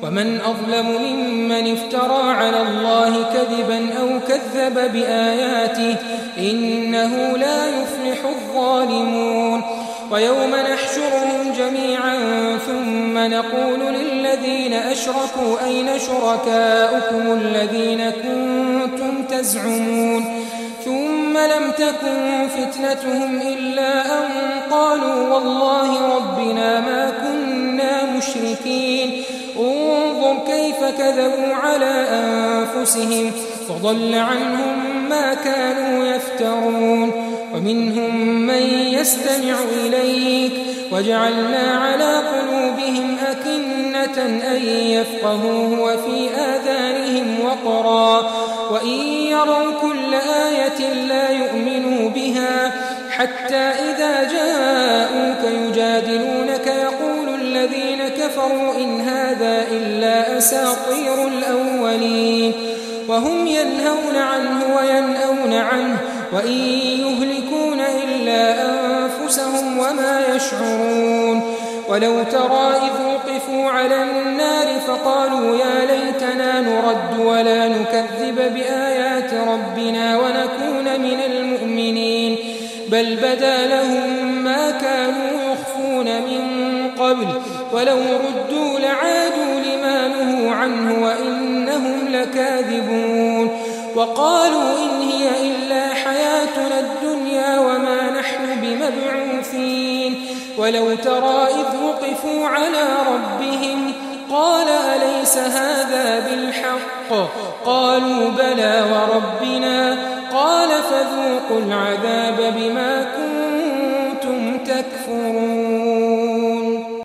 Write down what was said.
ومن أظلم ممن افترى على الله كذبا أو كذب بآياته إنه لا يفلح الظالمون ويوم نحشرهم جميعا ثم نقول للذين أشركوا أين شركاؤكم الذين كنتم تزعمون ثم لم تكن فتنتهم إلا أن قالوا والله ربنا ما كنا مشركين انظر كيف كذبوا على أنفسهم وضل عنهم ما كانوا يفترون ومنهم من يستمع إليك وجعلنا على قلوبهم أكنة أن يفقهوه وفي آذانهم وقرا وإن يروا كل آية لا يؤمنوا بها حتى إذا جاءوك يجادلونك يقول الذين كفروا إن هذا إلا أساطير الأولين وهم ينهون عنه وينأون عنه وإن يهلكون إلا أنفسهم وما يشعرون ولو ترى إذ وقفوا على النار فقالوا يا ليتنا نرد ولا نكذب بآيات ربنا ونكون من المؤمنين بل بدا لهم ما كانوا يخفون من قبل ولو ردوا لعادوا لما نهوا عنه وإنهم لكاذبون وقالوا إن هي إلا حياتنا الدنيا وما نحن بمبعوثين ولو ترى إذ وقفوا على ربهم قال أليس هذا بالحق قالوا بلى وربنا قال فذوقوا العذاب بما